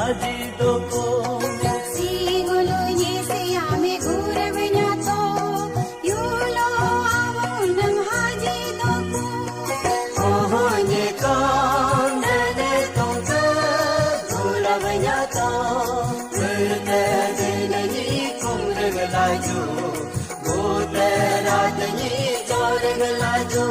haji doko sigulu yese ame guravnya to yulo awunam haji doko ohonye kandane tonga guravnya to merte dinani kumraglajo gote radni chorglajo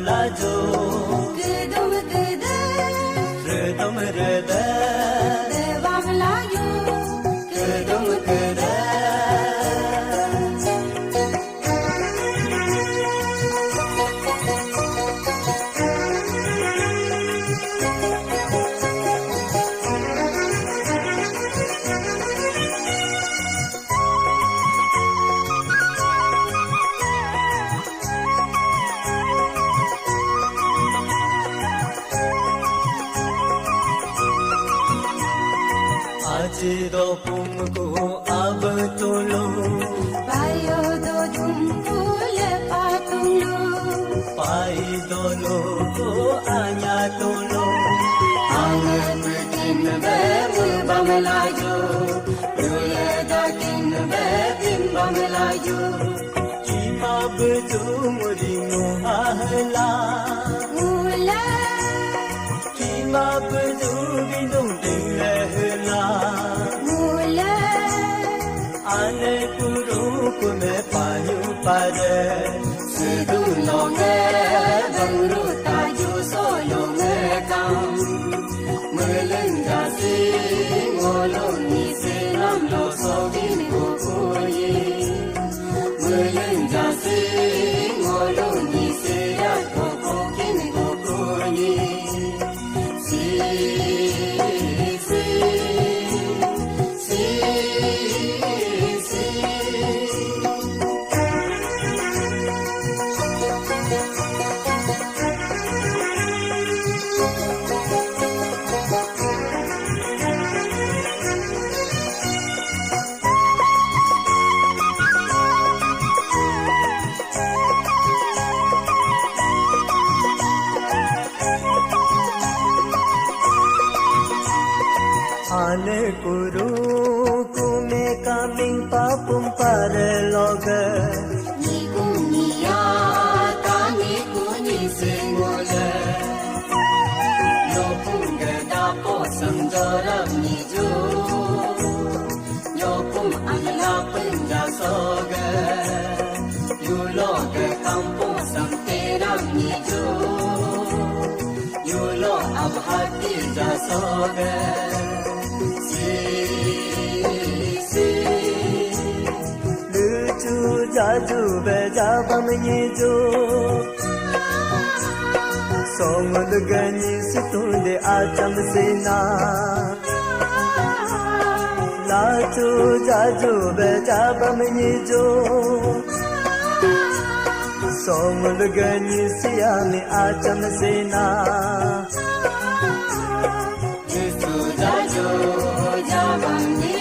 Lajo, kedum kede, redom reda, debam lajo, kedum keda. Ajido pumku abtulu, payo do jumpule patulu, paido loko anya tulu. angan tin be bamlajo, yule da tin be bamlajo, Kima betu mudinu ahla, mula kima betu bidung tingehla. mula Ane kuru kume payu pare, sidu longe bangru taju solo mekam, melenjasi ngolo ni senam lo sogin kokoye, melenjasi ngolo ni seyat kokokin kokoye, si si si si. Ane kuru kume kaming papum paraloga, Nikunia tani kuni singole, yokum geda po sanjoram nijo, yokum agla penja soga, yulo ke kampung santeram nijo, yulo abhati jasoga. lucu jaju bejabam nyijo, somul gani situnde acham sena. Lacu jaju bejabam nyijo, somul gani siami acham sena. Yesu jajo jabang ni